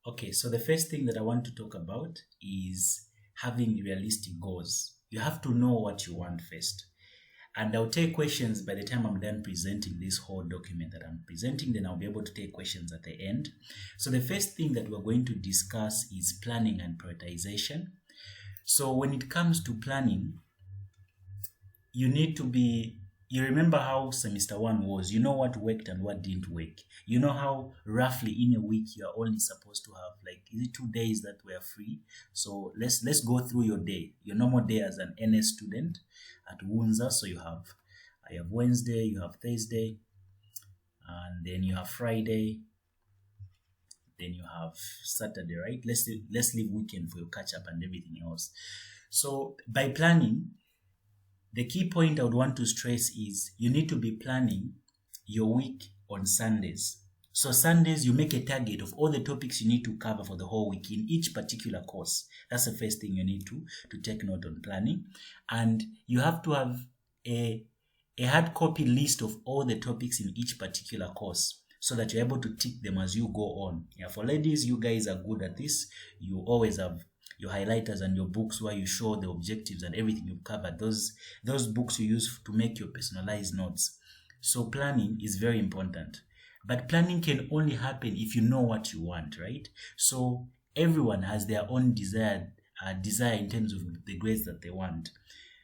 Okay, so the first thing that I want to talk about is having realistic goals. You have to know what you want first. And I'll take questions by the time I'm done presenting this whole document that I'm presenting, then I'll be able to take questions at the end. So the first thing that we're going to discuss is planning and prioritization. So when it comes to planning, you need to be, you remember how semester one was, you know what worked and what didn't work. You know how roughly in a week you are only supposed to have like, is it 2 days that were free? So let's go through your day, your normal day as an NS student at Wunza. So I have Wednesday, you have Thursday, and then you have Friday, then you have Saturday, right? Let's leave weekend for your catch up and everything else. So by planning, the key point I would want to stress is you need to be planning your week on Sundays. So Sundays, you make a target of all the topics you need to cover for the whole week in each particular course. That's the first thing you need to take note on planning. And you have to have a hard copy list of all the topics in each particular course so that you're able to tick them as you go on. Yeah, for ladies, you guys are good at this. You always have your highlighters and your books where you show the objectives and everything you've covered. Those books you use to make your personalized notes. So planning is very important. But planning can only happen if you know what you want, right? So everyone has their own desire in terms of the grades that they want.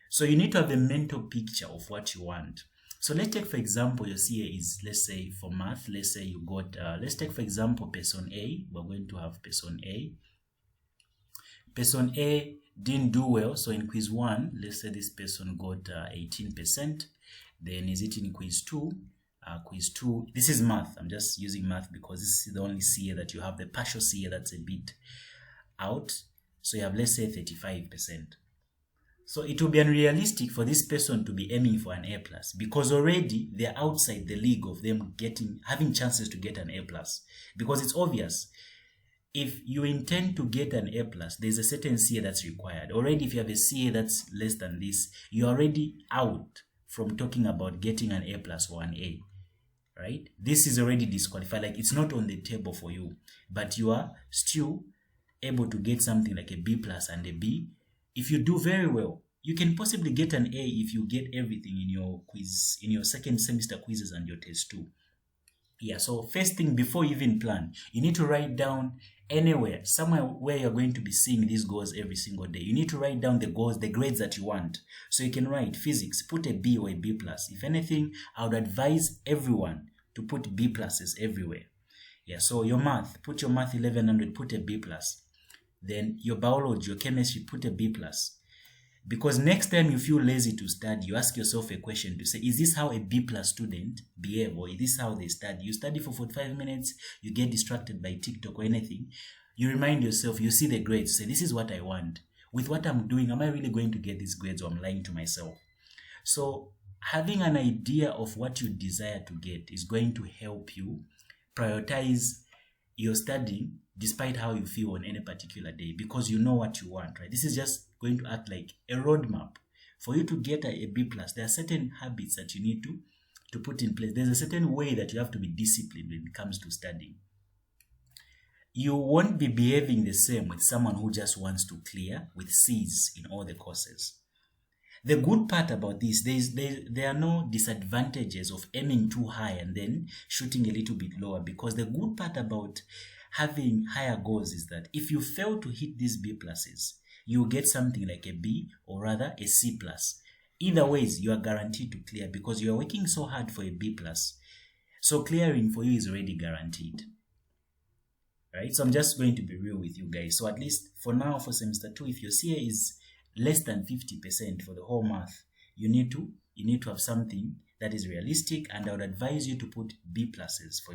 So you need to have a mental picture of what you want. So let's take, for example, your CA is, let's say for math, let's say you got, let's take, for example, person A. We're going to have person A. Person A didn't do well, so in quiz 1, let's say this person got 18%. Then is it in quiz 2? Quiz 2, this is math. I'm just using math because this is the only CA that you have. The partial CA that's a bit out. So you have, let's say, 35%. So it will be unrealistic for this person to be aiming for an A+, because already they're outside the league of them having chances to get an A+, because it's obvious. If you intend to get an A+, there's a certain CA that's required. Already, if you have a CA that's less than this, you're already out from talking about getting an A+ or an A, right? This is already disqualified. Like, it's not on the table for you, but you are still able to get something like a B+ and a B. If you do very well, you can possibly get an A if you get everything in your quiz, in your second semester quizzes and your test 2. Yeah, so first thing, before you even plan, you need to write down anywhere, somewhere where you're going to be seeing these goals every single day. You need to write down the goals, the grades that you want. So you can write physics, put a B or a B+. If anything, I would advise everyone to put B+ everywhere. Yeah, so your math, put your math 1100, put a B+. Then your biology, your chemistry, put a B+. Because next time you feel lazy to study, you ask yourself a question to say, is this how a B+ student behave, or is this how they study? You study for 45 minutes, you get distracted by TikTok or anything. You remind yourself, you see the grades, say, this is what I want. With what I'm doing, am I really going to get these grades, or I'm lying to myself? So having an idea of what you desire to get is going to help you prioritize your studying despite how you feel on any particular day, because you know what you want, right? This is just going to act like a roadmap. For you to get a B+, there are certain habits that you need to put in place. There's a certain way that you have to be disciplined when it comes to studying. You won't be behaving the same with someone who just wants to clear with C's in all the courses. The good part about this, there are no disadvantages of aiming too high and then shooting a little bit lower, because the good part about having higher goals is that if you fail to hit these B+, you get something like a B, or rather a C+. Either ways, you are guaranteed to clear because you are working so hard for a B+. So clearing for you is already guaranteed. Right? So I'm just going to be real with you guys. So at least for now, for semester 2, if your CA is less than 50% for the whole math, you need to have something that is realistic, and I would advise you to put B+ for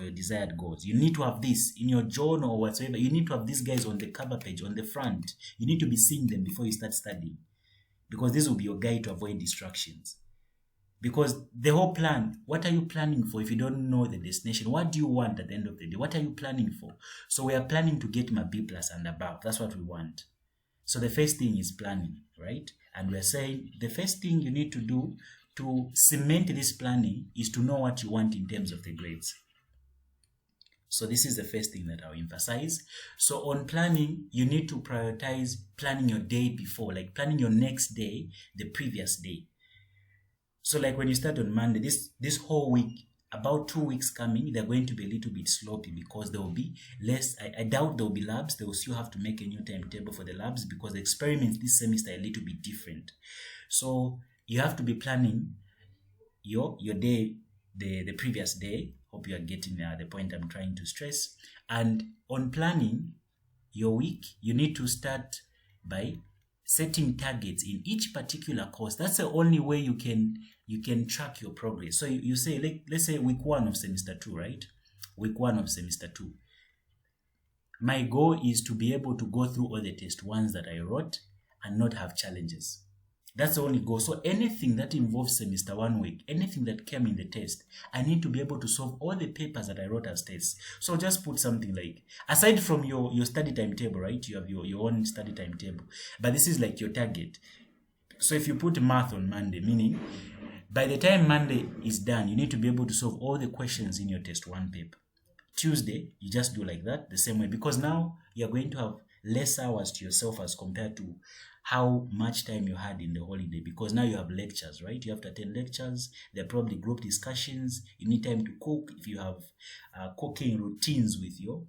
your desired goals. You need to have this in your journal or whatsoever. You need to have these guys on the cover page, on the front. You need to be seeing them before you start studying, because this will be your guide to avoid distractions. Because the whole plan, what are you planning for if you don't know the destination? What do you want at the end of the day? What are you planning for? So we are planning to get my B+ and above. That's what we want. So the first thing is planning, right? And we're saying the first thing you need to do to cement this planning is to know what you want in terms of the grades. So this is the first thing that I'll emphasize. So on planning, you need to prioritize planning your day before, like planning your next day, the previous day. So like when you start on Monday, this whole week, about 2 weeks coming, they're going to be a little bit sloppy because there will be less. I doubt there will be labs. They will still have to make a new timetable for the labs because the experiments this semester are a little bit different. So you have to be planning your day, the previous day. Hope you are getting the point I'm trying to stress. And on planning your week, you need to start by setting targets in each particular course. That's the only way you can track your progress. So you say, like, let's say week 1 of semester 2, right? Week 1 of semester 2. My goal is to be able to go through all the test 1s that I wrote and not have challenges. That's the only goal. So anything that involves semester 1 week, anything that came in the test, I need to be able to solve all the papers that I wrote as tests. So just put something like, aside from your study timetable, right? You have your own study timetable. But this is like your target. So if you put math on Monday, meaning by the time Monday is done, you need to be able to solve all the questions in your test 1 paper. Tuesday, you just do like that, the same way, because now you're going to have less hours to yourself as compared to how much time you had in the holiday, because now you have lectures, right? You have to attend lectures. There are probably group discussions. You need time to cook. If you have cooking routines with your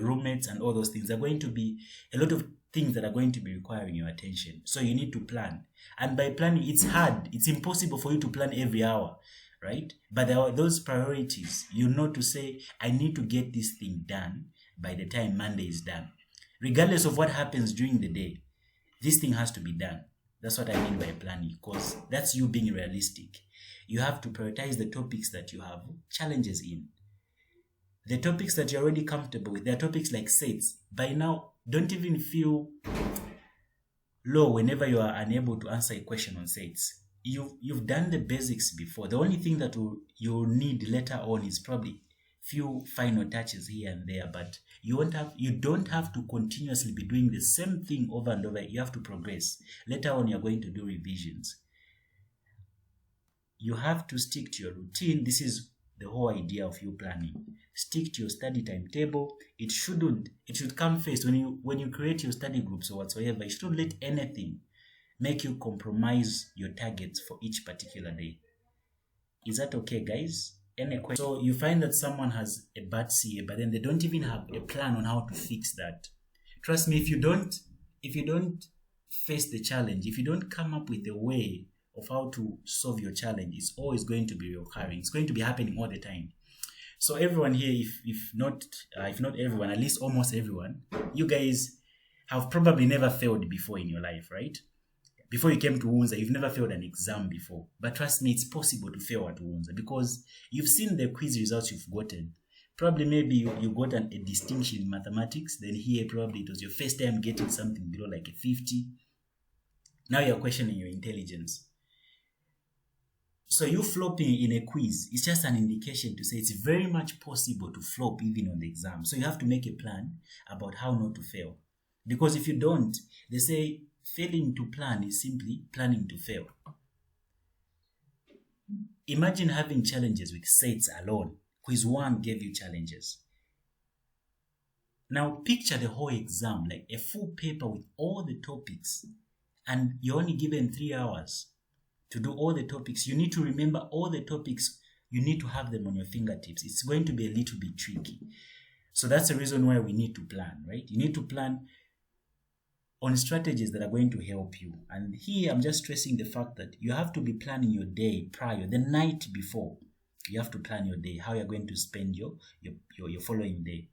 roommates and all those things, there are going to be a lot of things that are going to be requiring your attention. So you need to plan. And by planning, it's hard. It's impossible for you to plan every hour, right? But there are those priorities. You know to say, I need to get this thing done by the time Monday is done. Regardless of what happens during the day, this thing has to be done. That's what I mean by planning, because that's you being realistic. You have to prioritize the topics that you have challenges in. The topics that you're already comfortable with, there are topics like sets. By now, don't even feel low whenever you are unable to answer a question on sets. You've done the basics before. The only thing that you'll need later on is probably few final touches here and there, but you don't have to continuously be doing the same thing over and over. You have to progress. Later on, you're going to do revisions. You have to stick to your routine. This is the whole idea of you planning. Stick to your study timetable. It should come first. When you create your study groups or whatsoever, you shouldn't let anything make you compromise your targets for each particular day. Is that okay, guys? Any question? So you find that someone has a bad CA, but then they don't even have a plan on how to fix that. Trust me, if you don't face the challenge, if you don't come up with a way of how to solve your challenge, it's always going to be recurring. It's going to be happening all the time. So everyone here, if not everyone, at least almost everyone, you guys have probably never failed before in your life, right? Before you came to Unza, you've never failed an exam before. But trust me, it's possible to fail at Unza because you've seen the quiz results you've gotten. Probably maybe you got a distinction in mathematics. Then here probably it was your first time getting something below like a 50. Now you're questioning your intelligence. So you flopping in a quiz is just an indication to say it's very much possible to flop even on the exam. So you have to make a plan about how not to fail. Because if you don't, they say failing to plan is simply planning to fail. Imagine having challenges with sets alone. Quiz 1 gave you challenges. Now picture the whole exam, like a full paper with all the topics, and you're only given 3 hours to do all the topics. You need to remember all the topics. You need to have them on your fingertips. It's going to be a little bit tricky. So that's the reason why we need to plan, right? You need to plan on strategies that are going to help you. And here I'm just stressing the fact that you have to be planning your day prior, the night before. You have to plan your day, how you're going to spend your following day.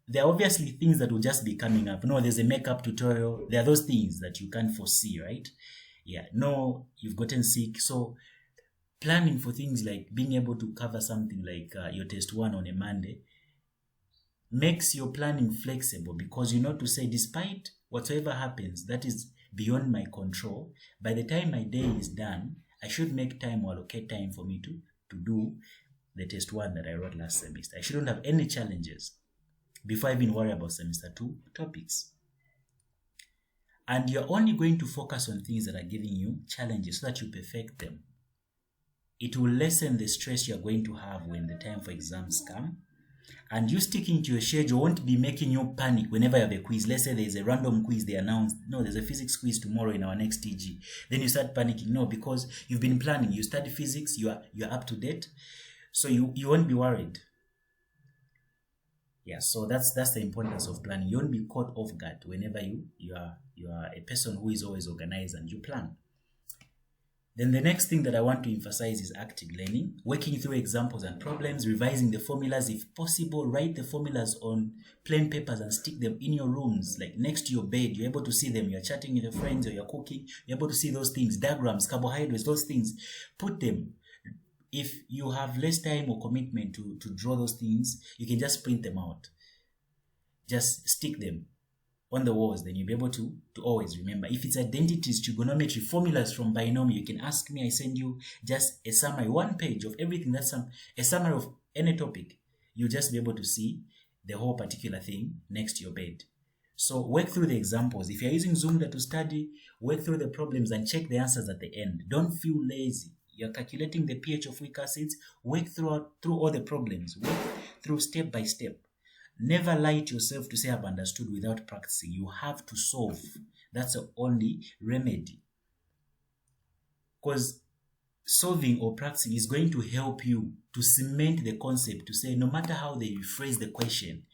There are obviously things that will just be coming up. No, there's a makeup tutorial. There are those things that you can't foresee, right? Yeah, no, you've gotten sick. So planning for things like being able to cover something like your test 1 on a Monday makes your planning flexible, because you know to say, despite whatever happens that is beyond my control, by the time my day is done, I should make time or allocate time for me to do the test 1 that I wrote last semester. I shouldn't have any challenges before I even worry about semester 2 topics. And you're only going to focus on things that are giving you challenges so that you perfect them. It will lessen the stress you're going to have when the time for exams come. And you sticking to your schedule won't be making you panic whenever you have a quiz. Let's say there's a random quiz they announced. No, there's a physics quiz tomorrow in our next TG. Then you start panicking. No, because you've been planning. You study physics. You're up to date. So you won't be worried. Yeah, so that's the importance of planning. You won't be caught off guard whenever you are a person who is always organized and you plan. Then the next thing that I want to emphasize is active learning, working through examples and problems, revising the formulas. If possible, write the formulas on plain papers and stick them in your rooms, like next to your bed. You're able to see them. You're chatting with your friends or you're cooking. You're able to see those things, diagrams, carbohydrates, those things. Put them. If you have less time or commitment to draw those things, you can just print them out. Just stick them on the walls, then you'll be able to always remember. If it's identities, trigonometry, formulas from binomial, you can ask me. I send you just a summary, 1 page of everything. That's a summary of any topic. You'll just be able to see the whole particular thing next to your bed. So work through the examples. If you're using Zoom to study, work through the problems and check the answers at the end. Don't feel lazy. You're calculating the pH of weak acids. Work through all the problems. Work through step by step. Never lie to yourself to say I've understood without practicing. You have to solve. That's the only remedy. Because solving or practicing is going to help you to cement the concept, to say no matter how they rephrase the question,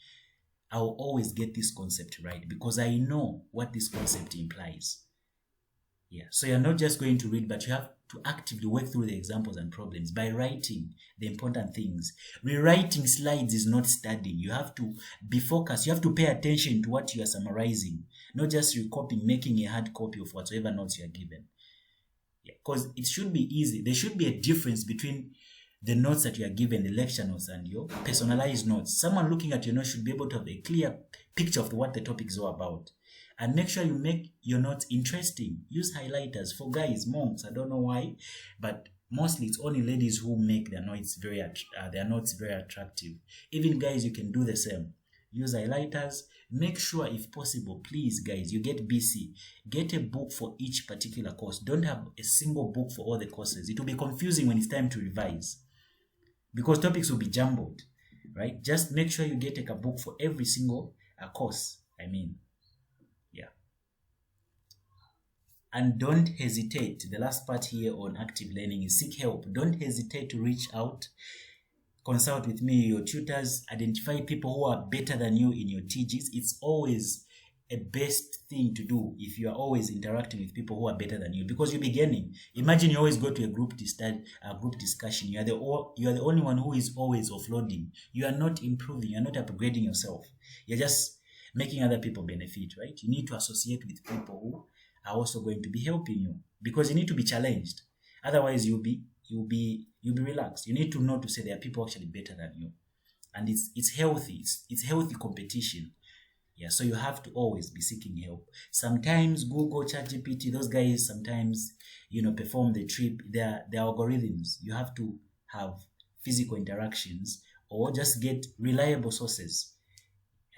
I'll always get this concept right because I know what this concept implies. Yeah, so you're not just going to read, but you have to actively work through the examples and problems by writing the important things. Rewriting slides is not studying. You have to be focused. You have to pay attention to what you are summarizing, not just recopying, making a hard copy of whatever notes you are given. Yeah, because it should be easy. There should be a difference between the notes that you are given, the lecture notes, and your personalized notes. Someone looking at your notes should be able to have a clear picture of what the topic is all about. And make sure you make your notes interesting. Use highlighters. For guys, monks, I don't know why, but mostly it's only ladies who make their notes very attractive. Even guys, you can do the same. Use highlighters. Make sure, if possible, please, guys, you get BC. Get a book for each particular course. Don't have a single book for all the courses. It will be confusing when it's time to revise because topics will be jumbled, right? Just make sure you get a book for every single course. And don't hesitate. The last part here on active learning is seek help. Don't hesitate to reach out. Consult with me, your tutors. Identify people who are better than you in your TGs. It's always a best thing to do if you are always interacting with people who are better than you because you're beginning. Imagine you always go to a group discussion. You are the only one who is always offloading. You are not improving. You are not upgrading yourself. You're just making other people benefit, right? You need to associate with people who are also going to be helping you because you need to be challenged. Otherwise, you'll be relaxed. You need to know to say there are people actually better than you, and it's healthy. It's healthy competition. Yeah, so you have to always be seeking help. Sometimes Google, ChatGPT, those guys sometimes perform the trip. Their algorithms. You have to have physical interactions or just get reliable sources.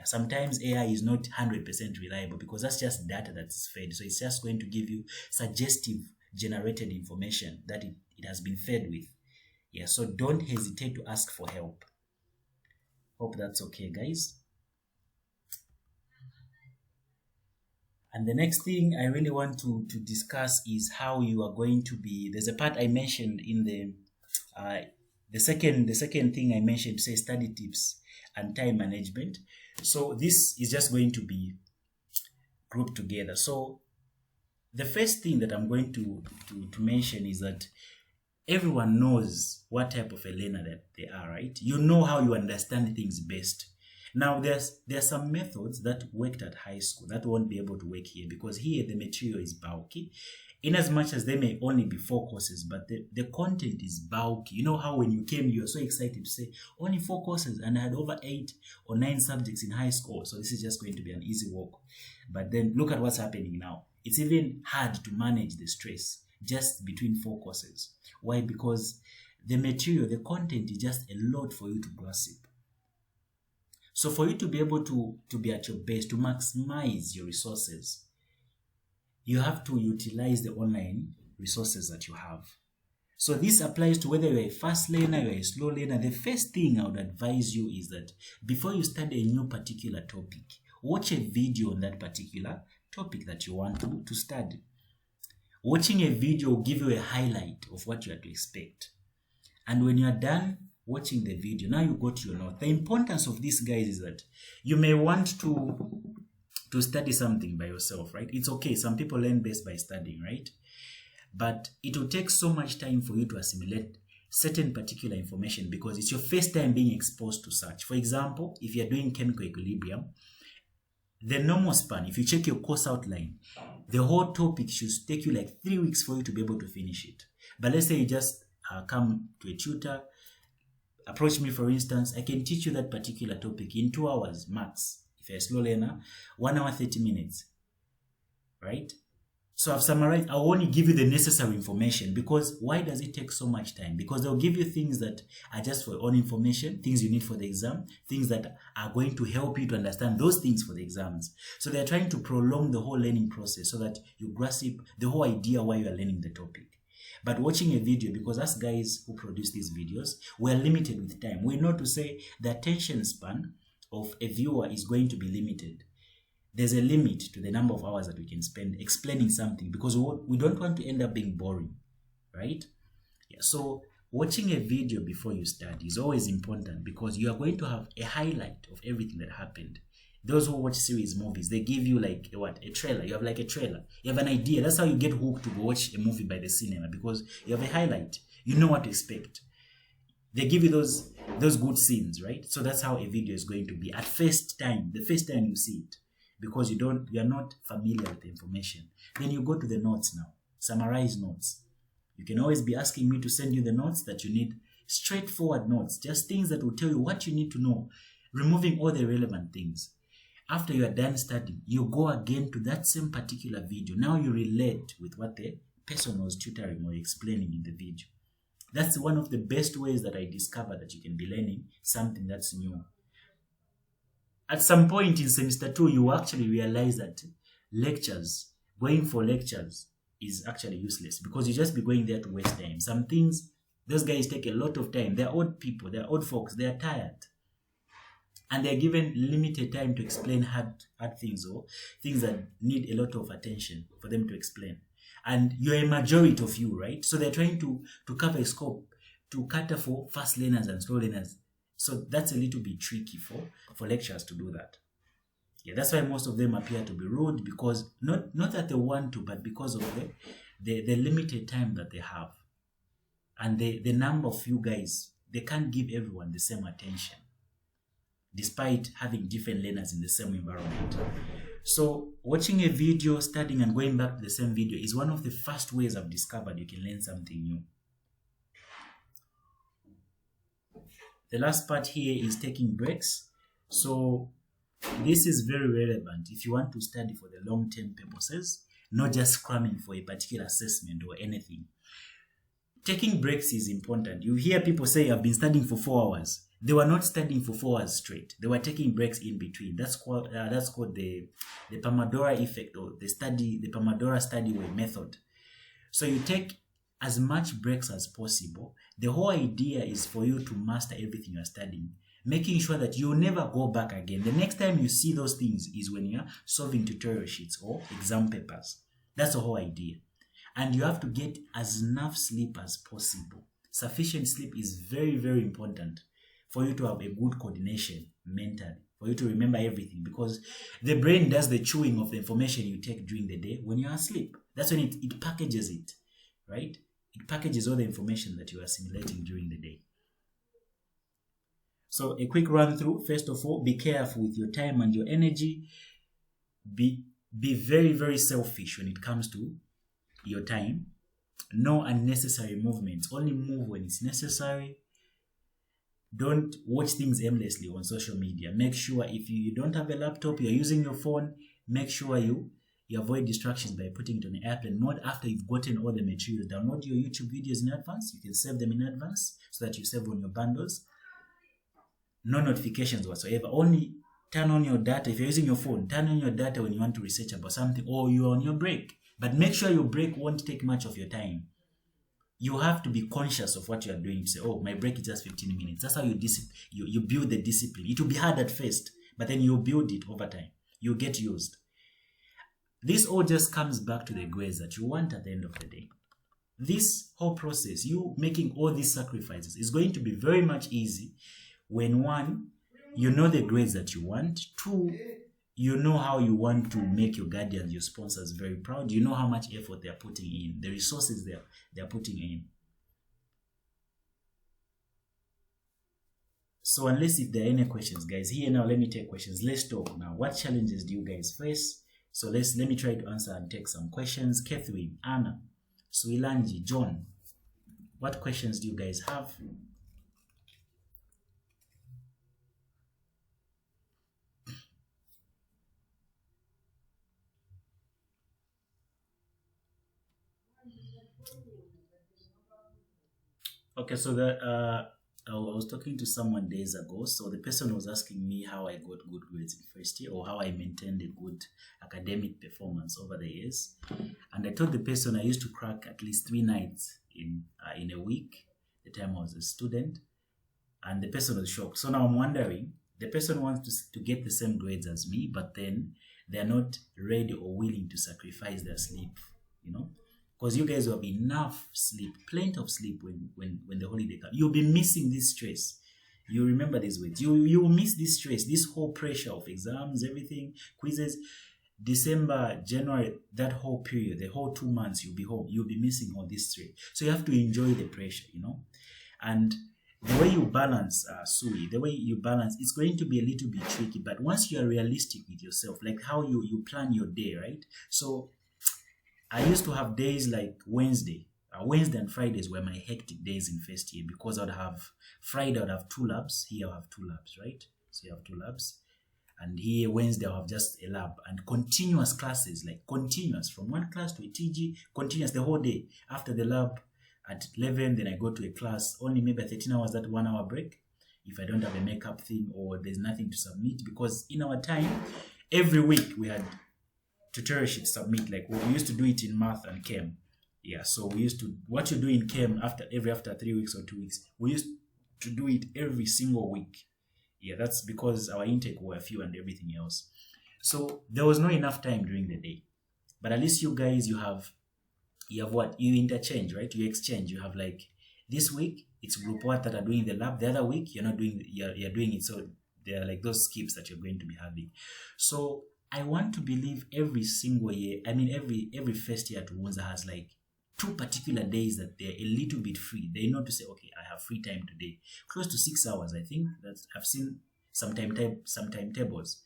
Sometimes AI is not 100% reliable because that's just data that's fed. So it's just going to give you suggestive generated information that it has been fed with. Yeah, so don't hesitate to ask for help. Hope that's okay, guys. And the next thing I really want to discuss is how you are going to be. There's a part I mentioned in the second thing I mentioned, say study tips and time management. So this is just going to be grouped together. So the first thing that I'm going to mention is that everyone knows what type of a learner that they are, right? You know how you understand things best. Now there are some methods that worked at high school that won't be able to work here because here the material is bulky. In as much as there may only be 4 courses, but the content is bulky. You know how when you came, you were so excited to say, only 4 courses, and I had over 8 or 9 subjects in high school, so this is just going to be an easy walk. But then look at what's happening now. It's even hard to manage the stress just between 4 courses. Why? Because the material, the content is just a lot for you to grasp. So for you to be able to be at your best, to maximize your resources, you have to utilize the online resources that you have. So this applies to whether you're a fast learner, you're a slow learner. The first thing I would advise you is that before you study a new particular topic, watch a video on that particular topic that you want to study. Watching a video will give you a highlight of what you are to expect. And when you are done watching the video, now you go to your note. The importance of this, guys, is that you may want to study something by yourself, right? It's okay. Some people learn best by studying, right? But it will take so much time for you to assimilate certain particular information because it's your first time being exposed to such. For example, if you're doing chemical equilibrium, the normal span, if you check your course outline, the whole topic should take you like 3 weeks for you to be able to finish it. But let's say you just come to a tutor, approach me for instance, I can teach you that particular topic in 2 hours max. If you're a slow learner, 1 hour, 30 minutes, right? So I've summarized, I only give you the necessary information because why does it take so much time? Because they'll give you things that are just for your own information, things you need for the exam, things that are going to help you to understand those things for the exams. So they're trying to prolong the whole learning process so that you grasp the whole idea why you are learning the topic. But watching a video, because us guys who produce these videos, we're limited with time. We know to say the attention span of a viewer is going to be limited. There's a limit to the number of hours that we can spend explaining something because we don't want to end up being boring, right? Yeah, so watching a video before you study is always important because you are going to have a highlight of everything that happened. Those who watch series movies, they give you like a trailer. You have like a trailer. You have an idea. That's how you get hooked to go watch a movie by the cinema because you have a highlight. You know what to expect. They give you those good scenes, right? So that's how a video is going to be at first time, the first time you see it. Because you are not familiar with the information. Then you go to the notes now. Summarize notes. You can always be asking me to send you the notes that you need. Straightforward notes. Just things that will tell you what you need to know. Removing all the relevant things. After you are done studying, you go again to that same particular video. Now you relate with what the person was tutoring or explaining in the video. That's one of the best ways that I discovered that you can be learning something that's new. At some point in semester 2, you actually realize that going for lectures is actually useless because you just be going there to waste time. Some things, those guys take a lot of time. They're old people, they're old folks, they're tired. And they're given limited time to explain hard things or things that need a lot of attention for them to explain. And you're a majority of you, right? So they're trying to cover a scope to cater for fast learners and slow learners. So that's a little bit tricky for lecturers to do that. Yeah, that's why most of them appear to be rude because not that they want to, but because of the limited time that they have. And the number of you guys, they can't give everyone the same attention despite having different learners in the same environment. So watching a video, studying and going back to the same video is one of the first ways I've discovered you can learn something new. The last part here is taking breaks. So this is very relevant if you want to study for the long-term purposes, not just cramming for a particular assessment or anything. Taking breaks is important. You hear people say, I've been studying for 4 hours. They were not studying for 4 hours straight. They were taking breaks in between. That's called the Pomodoro effect or the Pomodoro study way method. So you take as much breaks as possible. The whole idea is for you to master everything you're studying, making sure that you never go back again. The next time you see those things is when you're solving tutorial sheets or exam papers. That's the whole idea. And you have to get as enough sleep as possible. Sufficient sleep is very, very important for you to have a good coordination mentally, for you to remember everything, because the brain does the chewing of the information you take during the day when you're asleep. That's when it packages it, right? It packages all the information that you are assimilating during the day. So a quick run through. First of all, be careful with your time and your energy. Be very, very selfish when it comes to your time. No unnecessary movements. Only move when it's necessary. Don't watch things aimlessly on social media. Make sure if you don't have a laptop, you're using your phone, make sure you avoid distractions by putting it on airplane mode after you've gotten all the materials. Download your YouTube videos in advance. You can save them in advance so that you save on your bundles. No notifications whatsoever. Only turn on your data. If you're using your phone, turn on your data when you want to research about something or you're on your break. But make sure your break won't take much of your time. you have to be conscious of what you are doing. To say, oh, my break is just 15 minutes. That's how you build the discipline. It will be hard at first, but then you build it over time. You get used. This all just comes back to the grades that you want at the end of the day. This whole process, you making all these sacrifices, is going to be very much easy when, one, you know the grades that you want. Two, you know how you want to make your guardians, your sponsors very proud. You know how much effort they're putting in, the resources they're putting in. So unless if there are any questions, guys, here now, let me take questions. Let's talk now. What challenges do you guys face? So let me try to answer and take some questions. Catherine, Anna, Suilanji, John, what questions do you guys have? Okay, so I was talking to someone days ago. So the person was asking me how I got good grades in first year, or how I maintained a good academic performance over the years. And I told the person I used to crack at least 3 nights in a week, the time I was a student. And the person was shocked. So now I'm wondering, the person wants to get the same grades as me, but then they're not ready or willing to sacrifice their sleep, you know? Because you guys will have enough sleep, plenty of sleep when the holiday comes. You'll be missing this stress. You remember these words. You will miss this stress, this whole pressure of exams, everything, quizzes. December, January, that whole period, the whole 2 months you'll be home. You'll be missing all this stress. So you have to enjoy the pressure, you know. And the way you balance, Sui, the way you balance, it's going to be a little bit tricky. But once you are realistic with yourself, like how you plan your day, right? So I used to have days like Wednesday and Fridays were my hectic days in first year, because I'd have Friday, I'd have 2 labs. Here I'll have 2 labs, right? So you have 2 labs. And here Wednesday I'll have just a lab, and continuous classes, like continuous from one class to a TG, continuous the whole day. After the lab at 11, then I go to a class, only maybe 13 hours, that 1 hour break. If I don't have a makeup thing or there's nothing to submit, because in our time, every week we had tutorial sheet submit, like we used to do it in math and chem. Yeah, so we used to, what you do in chem after 3 weeks or 2 weeks, we used to do it every single week. Yeah, that's because our intake were few and everything else. So there was not enough time during the day. But at least you guys, you have what? You interchange, right? You exchange. You have like, this week it's group what that are doing the lab. The other week you're not doing, you're doing it. So there are like those skips that you're going to be having. So I want to believe every single year, I mean every first year to Wunza has like 2 particular days that they're a little bit free. They know to say, okay, I have free time today. Close to 6 hours, I think. I've seen some timetables.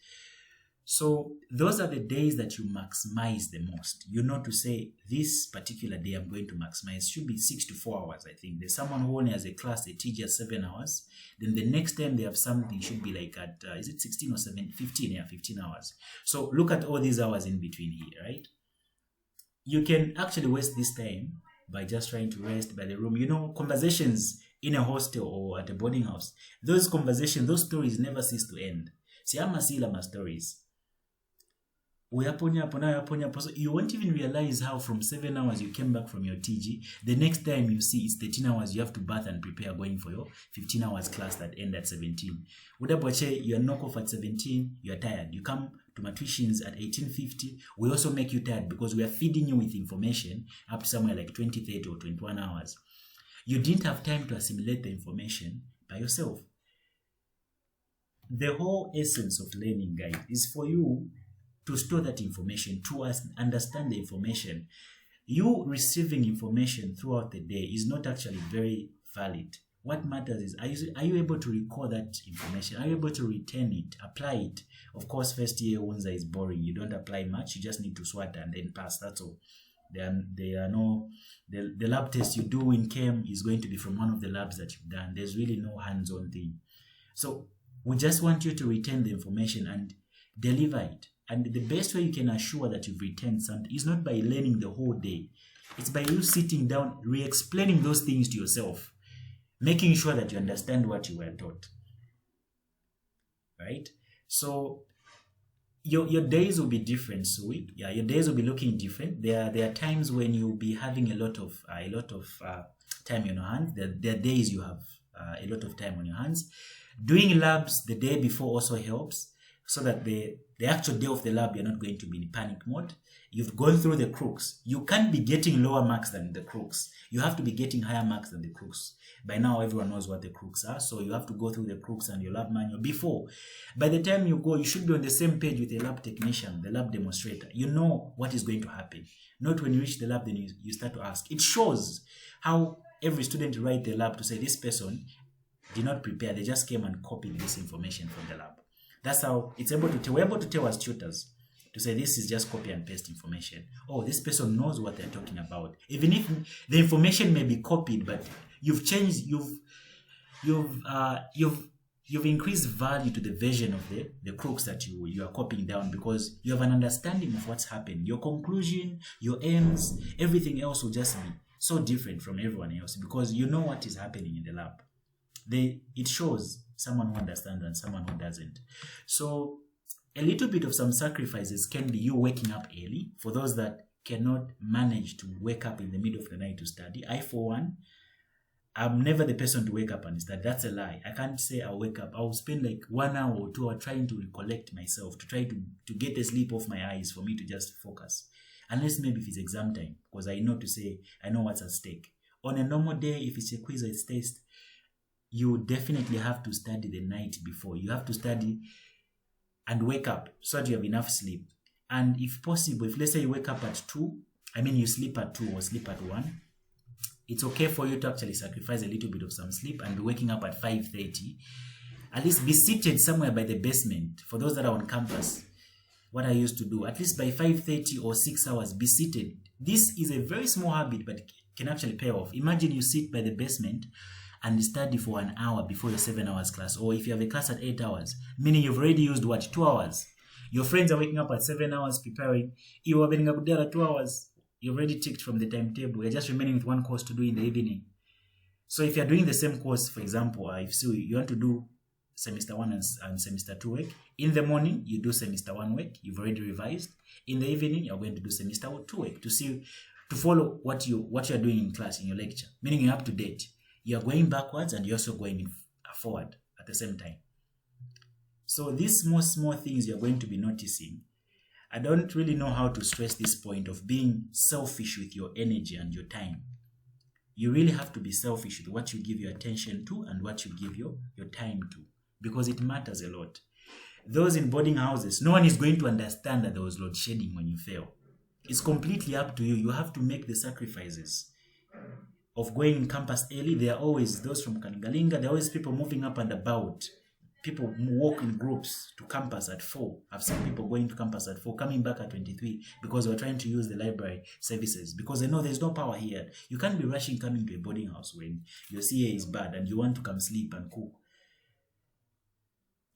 So those are the days that you maximize the most. You know to say, this particular day I'm going to maximize should be 6 to 4 hours, I think. There's someone who only has a class, they teach us 7 hours. Then the next time they have something should be like at, is it 16 or 7? 15, yeah, 15 hours. So look at all these hours in between here, right? You can actually waste this time by just trying to rest by the room. You know, conversations in a hostel or at a boarding house, those conversations, those stories never cease to end. Siyama silama stories. So you won't even realize how from 7 hours you came back from your TG. The next time you see it's 13 hours, you have to bath and prepare going for your 15 hours class that end at 17. You are knock off at 17, you are tired. You come to my tuitions at 18:50. We also make you tired because we are feeding you with information up to somewhere like 20, 30 or 21 hours. You didn't have time to assimilate the information by yourself. The whole essence of learning, guys, is for you to store that information, to understand the information. You receiving information throughout the day is not actually very valid. What matters is, are you able to recall that information? Are you able to retain it, apply it? Of course, first year Wunza is boring. You don't apply much. You just need to SWAT and then pass. That's all. The lab test you do in chem is going to be from one of the labs that you've done. There's really no hands-on thing. So we just want you to retain the information and deliver it. And the best way you can assure that you've retained something is not by learning the whole day. It's by you sitting down, re-explaining those things to yourself, making sure that you understand what you were taught. Right? So your days will be different, Sui. Yeah, your days will be looking different. There are times when you'll be having a lot of time on your hands. There are days you have a lot of time on your hands. Doing labs the day before also helps, so that the actual day of the lab, you're not going to be in panic mode. You've gone through the crooks. You can't be getting lower marks than the crooks. You have to be getting higher marks than the crooks. By now, everyone knows what the crooks are. So you have to go through the crooks and your lab manual before. By the time you go, you should be on the same page with the lab technician, the lab demonstrator. You know what is going to happen. Not when you reach the lab, then you start to ask. It shows how every student write the lab to say, this person did not prepare. They just came and copied this information from the lab. That's how it's able to tell. We're able to tell as tutors to say this is just copy and paste information. Oh, this person knows what they're talking about. Even if the information may be copied, but you've changed, you've increased value to the version of the crooks that you are copying down, because you have an understanding of what's happened. Your conclusion, your aims, everything else will just be so different from everyone else, because you know what is happening in the lab. It shows someone who understands and someone who doesn't. So a little bit of some sacrifices can be you waking up early. For those that cannot manage to wake up in the middle of the night to study, I, for one, I'm never the person to wake up and study. That's a lie. I can't say I'll wake up. I'll spend like 1 hour or 2 hours trying to recollect myself, to try to get the sleep off my eyes for me to just focus. Unless maybe if it's exam time, because I know what's at stake. On a normal day, if it's a quiz or it's test, you definitely have to study the night before. You have to study and wake up so that you have enough sleep. And if possible, if let's say you wake up at 2, you sleep at 2 or sleep at 1, it's okay for you to actually sacrifice a little bit of some sleep and be waking up at 5:30. At least be seated somewhere by the basement. For those that are on campus, what I used to do, at least by 5:30 or 6 hours, be seated. This is a very small habit, but can actually pay off. Imagine you sit by the basement and study for 1 hour before your 7 hours class. Or if you have a class at 8 hours, meaning you've already used 2 hours. Your friends are waking up at 7 hours preparing. You are getting up there at 2 hours. You've already ticked from the timetable. You're just remaining with one course to do in the evening. So if you're doing the same course, for example, if you want to do semester 1 and semester 2 work, in the morning, you do semester 1 work. You've already revised. In the evening, you're going to do semester 2 work to follow what you're doing in class, in your lecture, meaning you're up to date. You're going backwards and you're also going forward at the same time. So these small things you're going to be noticing. I don't really know how to stress this point of being selfish with your energy and your time. You really have to be selfish with what you give your attention to and what you give your time to, because it matters a lot. Those in boarding houses, no one is going to understand that there was load shedding when you fail. It's completely up to you. You have to make the sacrifices of going in campus early. There are always those from Kalingalinga. There are always people moving up and about. People walk in groups to campus at 4. I've seen people going to campus at 4, coming back at 23 because we're trying to use the library services, because they know there's no power here. You can't be rushing coming to a boarding house when your CA is bad and you want to come sleep and cook.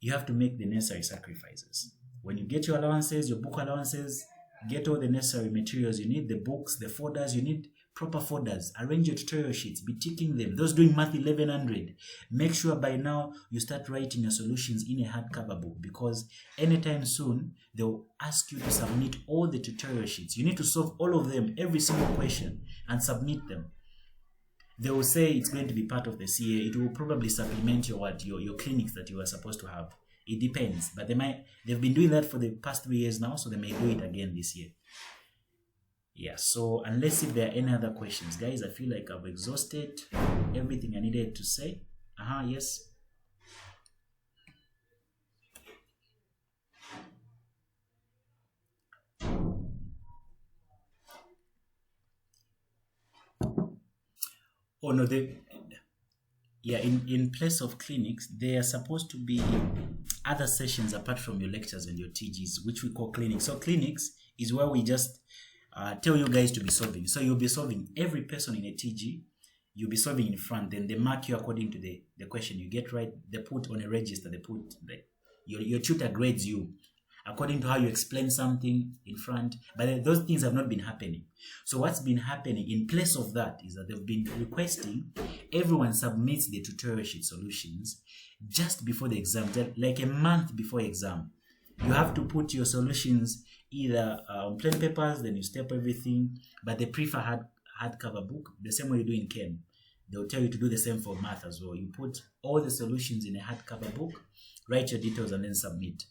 You have to make the necessary sacrifices. When you get your allowances, your book allowances, get all the necessary materials you need, the books, the folders you need, proper folders, arrange your tutorial sheets, be ticking them. Those doing Math 1100, make sure by now you start writing your solutions in a hardcover book, because anytime soon they'll ask you to submit all the tutorial sheets. You need to solve all of them, every single question, and submit them. They will say it's going to be part of the CA. It will probably supplement your clinics that you are supposed to have. It depends, but they've been doing that for the past 3 years now, so they may do it again this year. Yeah, so unless if there are any other questions, guys, I feel like I've exhausted everything I needed to say. Yes. Oh no, in place of clinics, there are supposed to be other sessions apart from your lectures and your TGs, which we call clinics. So clinics is where we just tell you guys to be solving. So you'll be solving every person in a TG. You'll be solving in front. Then they mark you according to the question you get right. They put on a register. They put your tutor grades you according to how you explain something in front. But those things have not been happening. So what's been happening in place of that is that they've been requesting everyone submits the tutorial sheet solutions just before the exam, like a month before exam. You have to put your solutions either on plain papers, then you step everything, but they prefer hardcover book, the same way you do in Chem. they'll tell you to do the same for math as well. You put all the solutions in a hardcover book, write your details, and then submit.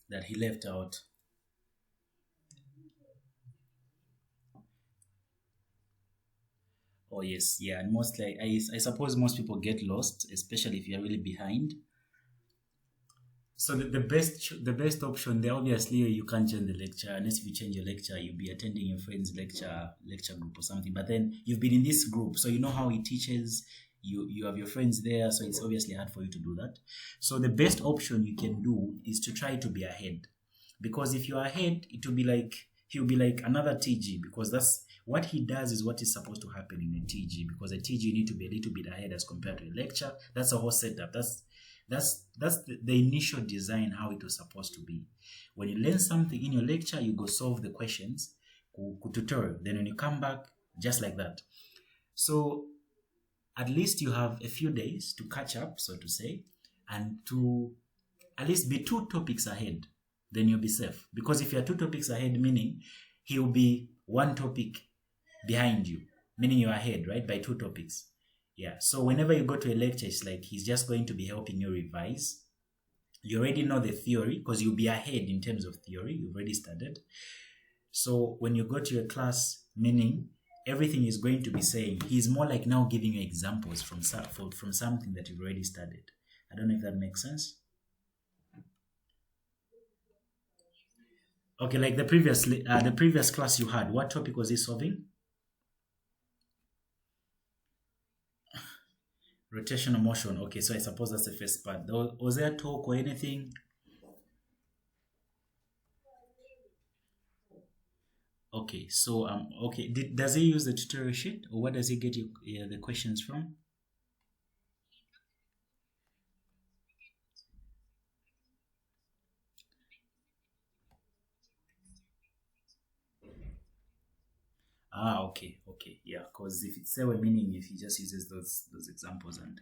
That he left out. Oh yes, yeah, and mostly I suppose most people get lost, especially if you're really behind. So the best option there, obviously you can't change the lecture. Unless if you change your lecture, you'll be attending your friend's lecture group or something. But then you've been in this group, so you know how he teaches. You have your friends there, so it's obviously hard for you to do that. So the best option you can do is to try to be ahead, because if you're ahead, he'll be like another TG, because that's what he does is what is supposed to happen in a TG, because a TG you need to be a little bit ahead as compared to a lecture. That's a whole setup. That's the initial design, how it was supposed to be. When you learn something in your lecture, you go solve the questions, tutorial. Then when you come back, just like that. So at least you have a few days to catch up, so to say, and to at least be 2 topics ahead. Then you'll be safe. Because if you're 2 topics ahead, meaning he'll be 1 topic behind you, meaning you're ahead, right, by 2 topics. Yeah, so whenever you go to a lecture, it's like he's just going to be helping you revise. You already know the theory, because you'll be ahead in terms of theory. You've already studied. So when you go to your class, meaning everything is going to be saying, he's more like now giving you examples from something that you've already studied. I don't know if that makes sense. Okay, like the previous class you had, what topic was he solving? Rotational motion. Okay, so I suppose that's the first part. Was there a talk or anything? Okay, so okay. Does he use the tutorial sheet, or where does he get the questions from? Okay, yeah. Because if it's Sewe, meaning if he just uses those examples, and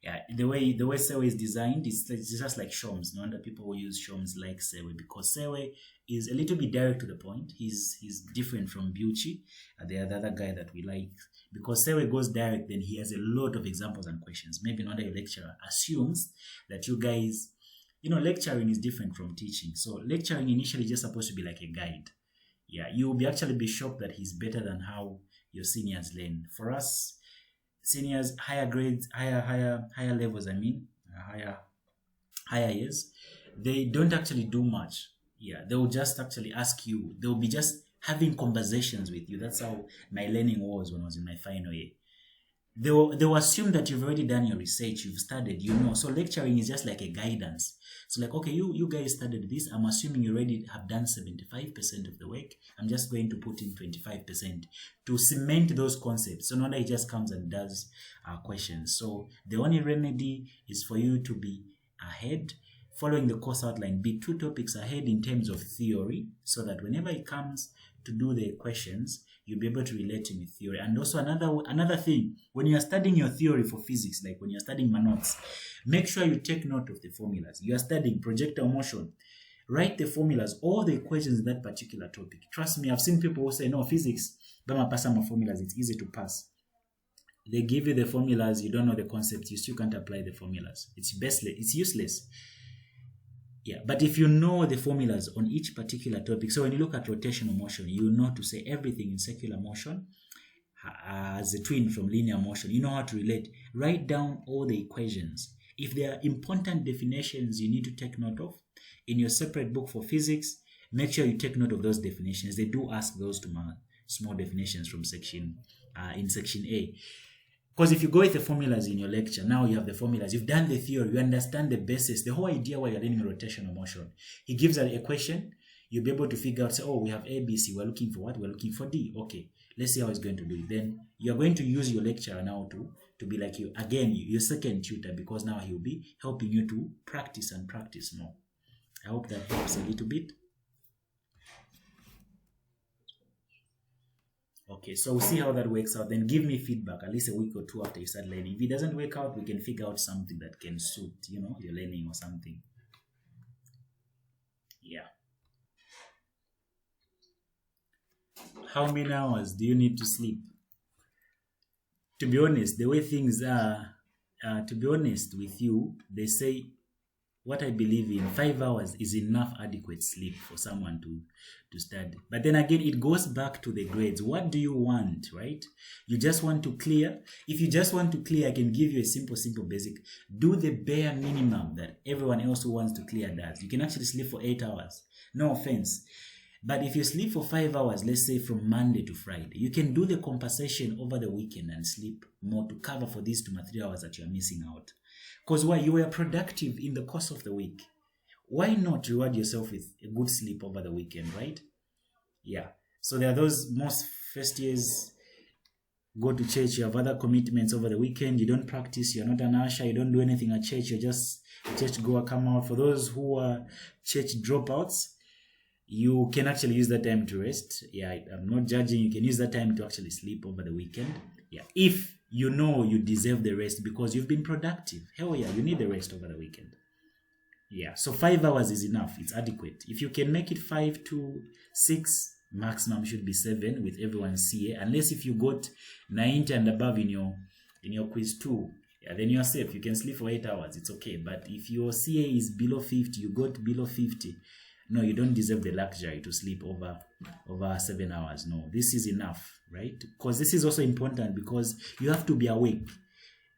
yeah, the way Sewe is designed, it's just like Shoms. No wonder people will use Shoms like Sewe, because Sewe is a little bit direct to the point. He's different from Bucci, the other guy that we like, because Sewe goes direct. Then he has a lot of examples and questions. Maybe not a lecturer assumes that you guys, lecturing is different from teaching. So lecturing initially is just supposed to be like a guide. Yeah, you'll actually be shocked that he's better than how your seniors learn. For us, seniors, higher grades, higher levels, higher years, they don't actually do much. Yeah, they will just actually ask you. They'll be just having conversations with you. That's how my learning was when I was in my final year. They'll assume that you've already done your research, you've studied, So lecturing is just like a guidance. So like, okay, you guys studied this. I'm assuming you already have done 75% of the work. I'm just going to put in 25% to cement those concepts. So now he just comes and does questions. So the only remedy is for you to be ahead, following the course outline, be 2 topics ahead in terms of theory, so that whenever it comes to do the questions, you'll be able to relate to the theory. And also another thing, when you're studying your theory for physics, like when you're studying notes, make sure you take note of the formulas. You are studying projectile motion. Write the formulas, all the equations in that particular topic. Trust me, I've seen people who say, no, physics, don't pass some formulas, it's easy to pass. They give you the formulas, you don't know the concepts, you still can't apply the formulas. It's useless. Yeah, but if you know the formulas on each particular topic, so when you look at rotational motion, you know to say everything in circular motion as a twin from linear motion. You know how to relate. Write down all the equations. If there are important definitions you need to take note of in your separate book for physics, make sure you take note of those definitions. They do ask those small definitions from section A. Because if you go with the formulas in your lecture, now you have the formulas, you've done the theory, you understand the basis, the whole idea why you're learning rotational motion. He gives an equation, you'll be able to figure out, say, oh, we have A, B, C, we're looking for what? We're looking for D. Okay, let's see how it's going to do it. Then you're going to use your lecturer now to be like you, again, your second tutor, because now he'll be helping you to practice and practice more. I hope that helps a little bit. Okay, so we'll see how that works out. Then give me feedback at least a week or two after you start learning. If it doesn't work out, we can figure out something that can suit, your learning or something. Yeah. How many hours do you need to sleep? To be honest, the way things are, to be honest with you, they say what I believe in, 5 hours is enough adequate sleep for someone to study. But then again, it goes back to the grades. What do you want, right? You just want to clear. If you just want to clear, I can give you a simple basic. Do the bare minimum that everyone else who wants to clear does. You can actually sleep for 8 hours. No offense. But if you sleep for 5 hours, let's say from Monday to Friday, you can do the compensation over the weekend and sleep more to cover for these 2 or 3 hours that you're missing out. Because why? You were productive in the course of the week. Why not reward yourself with a good sleep over the weekend, right? Yeah. So there are those most first years, go to church, you have other commitments over the weekend, you don't practice, you're not an usher, you don't do anything at church, you're just a church goer, come out. For those who are church dropouts, you can actually use that time to rest. Yeah, I'm not judging. You can use that time to actually sleep over the weekend. Yeah, if you know you deserve the rest because you've been productive. Hell yeah, you need the rest over the weekend. Yeah, so 5 hours is enough. It's adequate. If you can make it 5 to 6, maximum should be 7 with everyone's CA. Unless if you got 90 and above in your quiz 2, yeah, then you're safe. You can sleep for 8 hours. It's okay. But if your CA is below 50, you got below 50, no, you don't deserve the luxury to sleep over 7 hours. No, this is enough, right? Because this is also important because you have to be awake.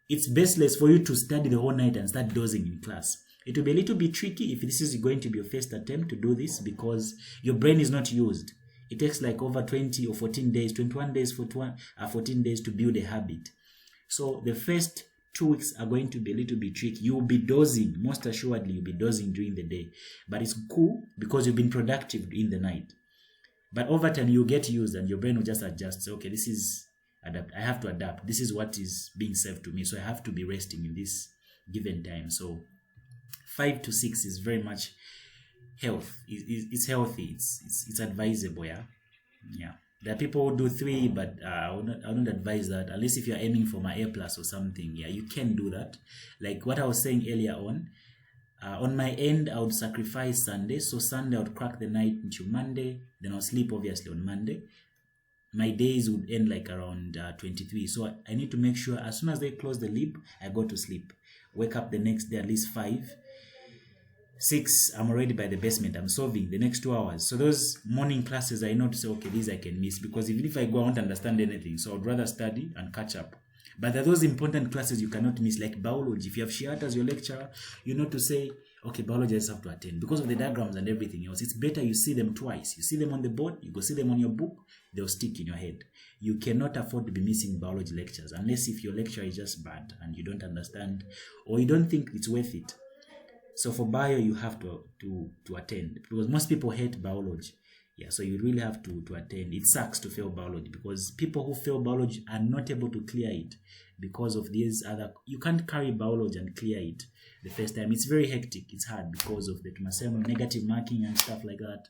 It's baseless for you to study the whole night and start dozing in class. It will be a little bit tricky if this is going to be your first attempt to do this because your brain is not used. It takes like over 20 or 14 days, 21 days, 14 days to build a habit. So the first 2 weeks are going to be a little bit tricky. You will be dozing. Most assuredly, you'll be dozing during the day. But it's cool because you've been productive in the night. But over time, you'll get used and your brain will just adjust. So, okay, this is adapt. I have to adapt. This is what is being served to me. So I have to be resting in this given time. So 5 to 6 is very much health. It's healthy. It's advisable, yeah? Yeah. There are people who do 3, but I wouldn't advise that unless if you're aiming for my A+ or something. Yeah, you can do that. Like what I was saying earlier on my end, I would sacrifice Sunday. So Sunday, I would crack the night into Monday. Then I'll sleep obviously on Monday. My days would end like around 23. So I need to make sure as soon as they close the lib, I go to sleep. Wake up the next day at least 5. 6, I'm already by the basement. I'm solving the next 2 hours. So those morning classes, I know to say, okay, these I can miss because even if I go, I won't understand anything. So I'd rather study and catch up. But there are those important classes you cannot miss, like biology. If you have Shiat as your lecturer, you know to say, okay, biology I just have to attend because of the diagrams and everything else. It's better you see them twice. You see them on the board, you go see them on your book, they'll stick in your head. You cannot afford to be missing biology lectures unless if your lecturer is just bad and you don't understand or you don't think it's worth it. So for bio, you have to attend because most people hate biology. Yeah, so you really have to attend. It sucks to fail biology because people who fail biology are not able to clear it because of these other. You can't carry biology and clear it the first time. It's very hectic. It's hard because of the negative marking and stuff like that.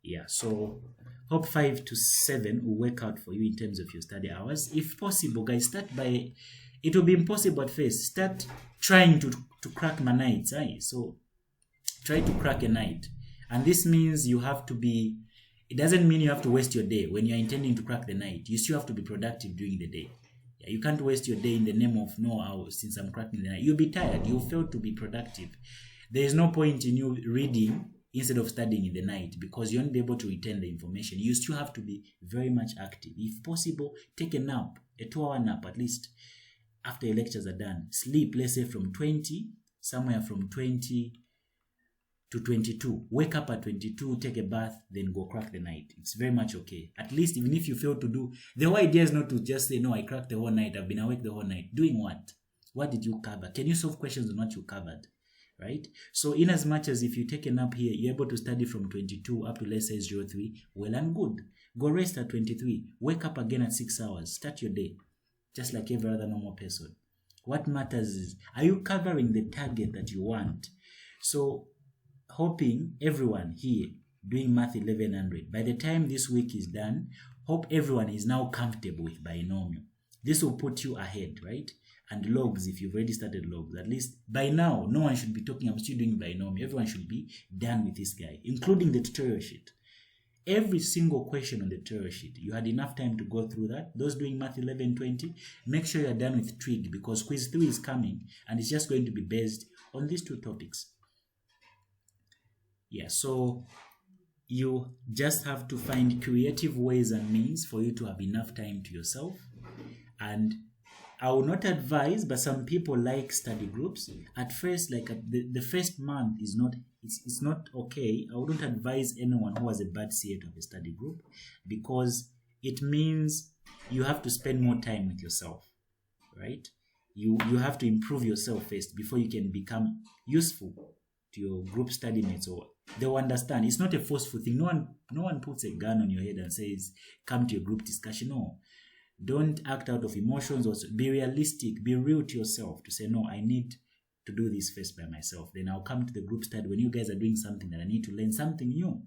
Yeah, so hope 5 to 7 will work out for you in terms of your study hours. If possible, guys, start by. It will be impossible at first. Start trying to crack my nights. So try to crack a night. And this means you have to be, it doesn't mean you have to waste your day when you're intending to crack the night. You still have to be productive during the day. Yeah, you can't waste your day in the name of, no, since I'm cracking the night. You'll be tired. You'll fail to be productive. There is no point in you reading instead of studying in the night because you won't be able to retain the information. You still have to be very much active. If possible, take a nap, a 2-hour nap at least. after your lectures are done, sleep, let's say from 20, somewhere from 20 to 22. Wake up at 22, take a bath, then go crack the night. It's very much okay. At least even if you fail to do, the whole idea is not to just say, no, I cracked the whole night, I've been awake the whole night. Doing what? What did you cover? Can you solve questions on what you covered? Right? So in as much as if you take a nap here, you're able to study from 22 up to let's say 03, well and good. Go rest at 23. Wake up again at 6 hours. Start your day. Just like every other normal person. What matters is, are you covering the target that you want? So, hoping everyone here doing Math 1100, by the time this week is done, hope everyone is now comfortable with binomial. This will put you ahead, right? And logs, if you've already started logs, at least by now, no one should be talking, I'm still doing binomial. Everyone should be done with this guy, including the tutorial sheet. Every single question on the tutorial sheet, you had enough time to go through that. Those doing Math 1120, make sure you're done with Trig, because quiz 3 is coming and it's just going to be based on these two topics. Yeah, so you just have to find creative ways and means for you to have enough time to yourself. And I will not advise, but some people like study groups. At first, like the first month is not, it's not okay. I wouldn't advise anyone who has a bad CA to have a study group, because it means you have to spend more time with yourself, right? You have to improve yourself first before you can become useful to your group study mates, or they'll understand. It's not a forceful thing. No one puts a gun on your head and says, come to your group discussion. No. Don't act out of emotions. Or be realistic. Be real to yourself to say, no, I need to do this first by myself. Then I'll come to the group study when you guys are doing something that I need to learn something new.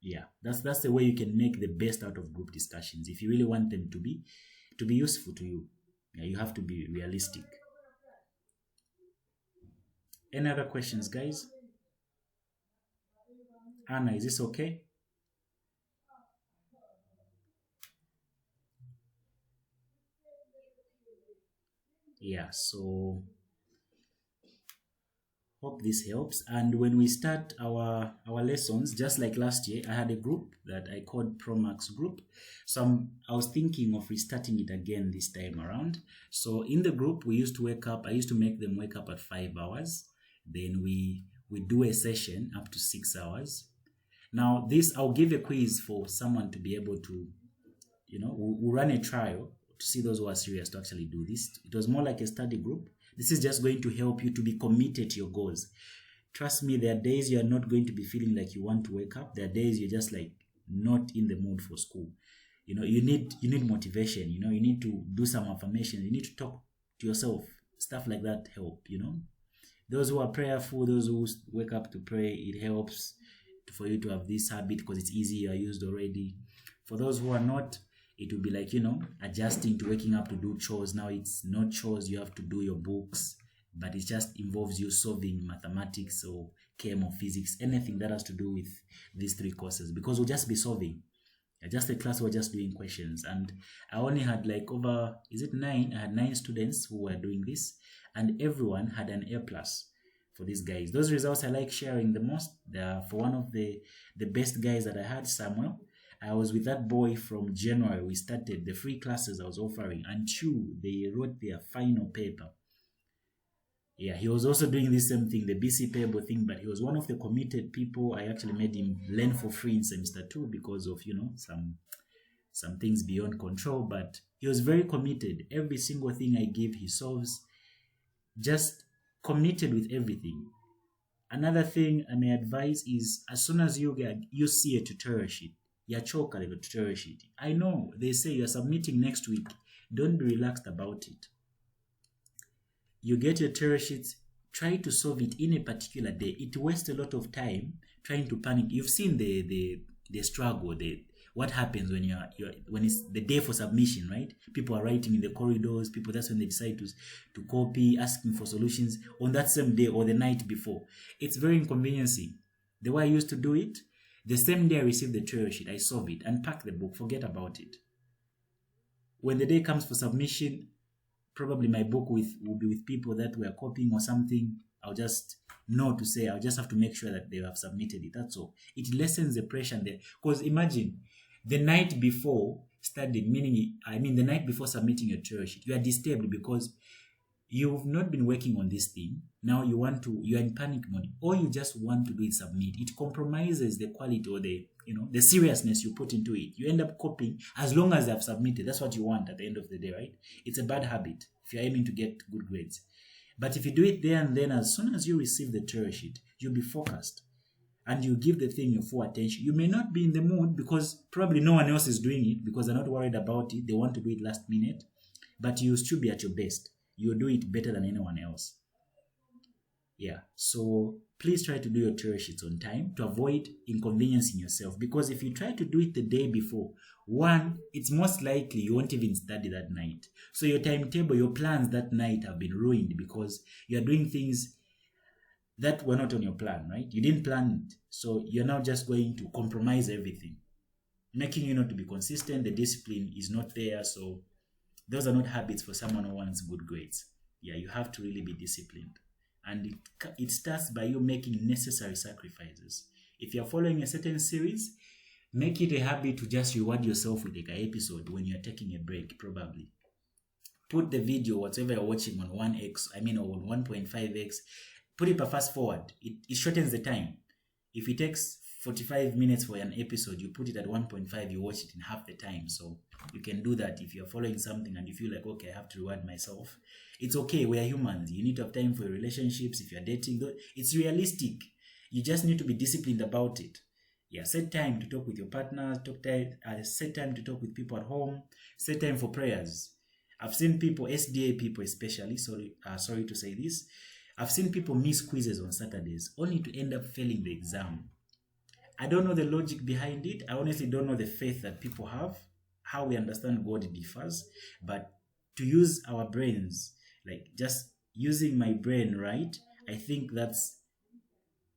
Yeah, that's the way you can make the best out of group discussions. If you really want them to be useful to you, yeah, you have to be realistic. Any other questions, guys? Anna, is this okay? Yeah, so hope this helps. And when we start our lessons, just like last year, I had a group that I called ProMax group. So I was thinking of restarting it again this time around. So in the group, we used to wake up. I used to make them wake up at 5 hours. Then we do a session up to 6 hours. Now this, I'll give a quiz for someone to be able to, we'll run a trial to see those who are serious to actually do this. It was more like a study group. This is just going to help you to be committed to your goals. Trust me, there are days you are not going to be feeling like you want to wake up. There are days you're just like not in the mood for school. You need motivation. You need to do some affirmation. You need to talk to yourself. Stuff like that help, Those who are prayerful, those who wake up to pray, it helps for you to have this habit because it's easy, you are used already. For those who are not, it will be like, adjusting to waking up to do chores. Now it's not chores, you have to do your books, but it just involves you solving mathematics or chem or physics, anything that has to do with these 3 courses, because we'll just be solving. Just a class, we're just doing questions. And I only had like over, I had 9 students who were doing this, and everyone had an A+ for these guys. Those results I like sharing the most. They're for one of the best guys that I had, Samuel. I was with that boy from January. We started the free classes I was offering until they wrote their final paper. Yeah, he was also doing the same thing, the BC payable thing, but he was one of the committed people. I actually made him learn for free in semester 2 because of, some things beyond control, but he was very committed. Every single thing I give, he solves. Just committed with everything. Another thing I may advise is, as soon as you see a tutorial sheet, yachoka the tutorial sheet. I know they say you're submitting next week. Don't be relaxed about it. You get your tutorial sheets, try to solve it in a particular day. It wastes a lot of time trying to panic. You've seen the struggle, what happens when when it's the day for submission, right? People are writing in the corridors. That's when they decide to copy, asking for solutions on that same day or the night before. It's very inconveniencing. The way I used to do it, the same day I received the tutorial sheet, I solve it, unpack the book, forget about it. When the day comes for submission, probably my book will be with people that were copying or something. I'll just know to say, I'll just have to make sure that they have submitted it. That's all. It lessens the pressure there. Because imagine, the night before, studying, meaning, the night before submitting your theory sheet, you are disturbed because you've not been working on this thing. Now you're in panic mode, or you just want to do it, submit. It compromises the quality or the seriousness you put into it. You end up copying as long as I've submitted. That's what you want at the end of the day, right? It's a bad habit if you're aiming to get good grades. But if you do it there and then, as soon as you receive the theory sheet, you'll be focused and you give the thing your full attention. You may not be in the mood because probably no one else is doing it because they're not worried about it. They want to do it last minute, but you'll still be at your best. You'll do it better than anyone else. Yeah, so please try to do your theory sheets on time to avoid inconveniencing yourself, because if you try to do it the day before, one, it's most likely you won't even study that night. So your timetable, your plans that night have been ruined because you're doing things that were not on your plan, right? You didn't plan it. So you're now just going to compromise everything, making you not to be consistent. The discipline is not there. So those are not habits for someone who wants good grades. Yeah, you have to really be disciplined. And it starts by you making necessary sacrifices. If you're following a certain series, make it a habit to just reward yourself with like an episode when you're taking a break, probably. Put the video, whatever you're watching, on 1x, or on 1.5x. Put it per fast forward. It shortens the time. If it takes 45 minutes for an episode, you put it at 1.5, you watch it in half the time. So you can do that if you're following something and you feel like, okay, I have to reward myself. It's okay. We are humans. You need to have time for your relationships. If you're dating, it's realistic. You just need to be disciplined about it. Yeah, set time to talk with your partner, set time to talk with people at home, set time for prayers. I've seen people, SDA people especially, sorry to say this, I've seen people miss quizzes on Saturdays only to end up failing the exam. I don't know the logic behind it. I honestly don't know the faith that people have. How we understand God differs. But to use our brains, like just using my brain, right? I think that's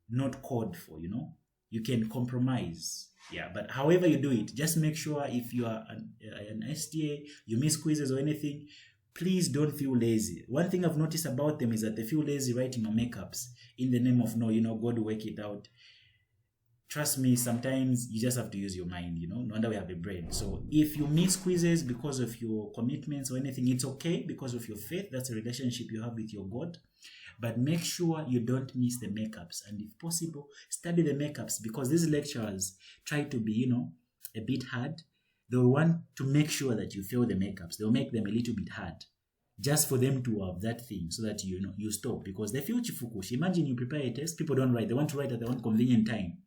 not called for, You can compromise. Yeah, but however you do it, just make sure if you are an STA, you miss quizzes or anything, please don't feel lazy. One thing I've noticed about them is that they feel lazy writing my makeups in the name of God will work it out. Trust me, sometimes you just have to use your mind, no wonder we have a brain. So if you miss quizzes because of your commitments or anything, it's okay because of your faith. That's a relationship you have with your God. But make sure you don't miss the makeups. And if possible, study the makeups, because these lecturers try to be, a bit hard. They'll want to make sure that you fail the makeups. They'll make them a little bit hard just for them to have that thing so that, you stop. Because they feel chifukush. Imagine you prepare a test, people don't write. They want to write at their own convenient time.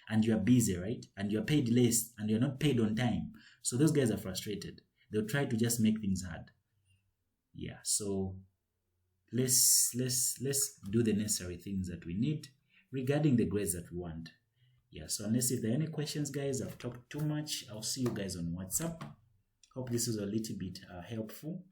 And you are busy, right? And you're paid less and you're not paid on time. So those guys are frustrated. They'll try to just make things hard. Yeah, so let's do the necessary things that we need regarding the grades that we want. Yeah, so unless if there are any questions, guys, I've talked too much. I'll see you guys on WhatsApp. Hope this is a little bit helpful.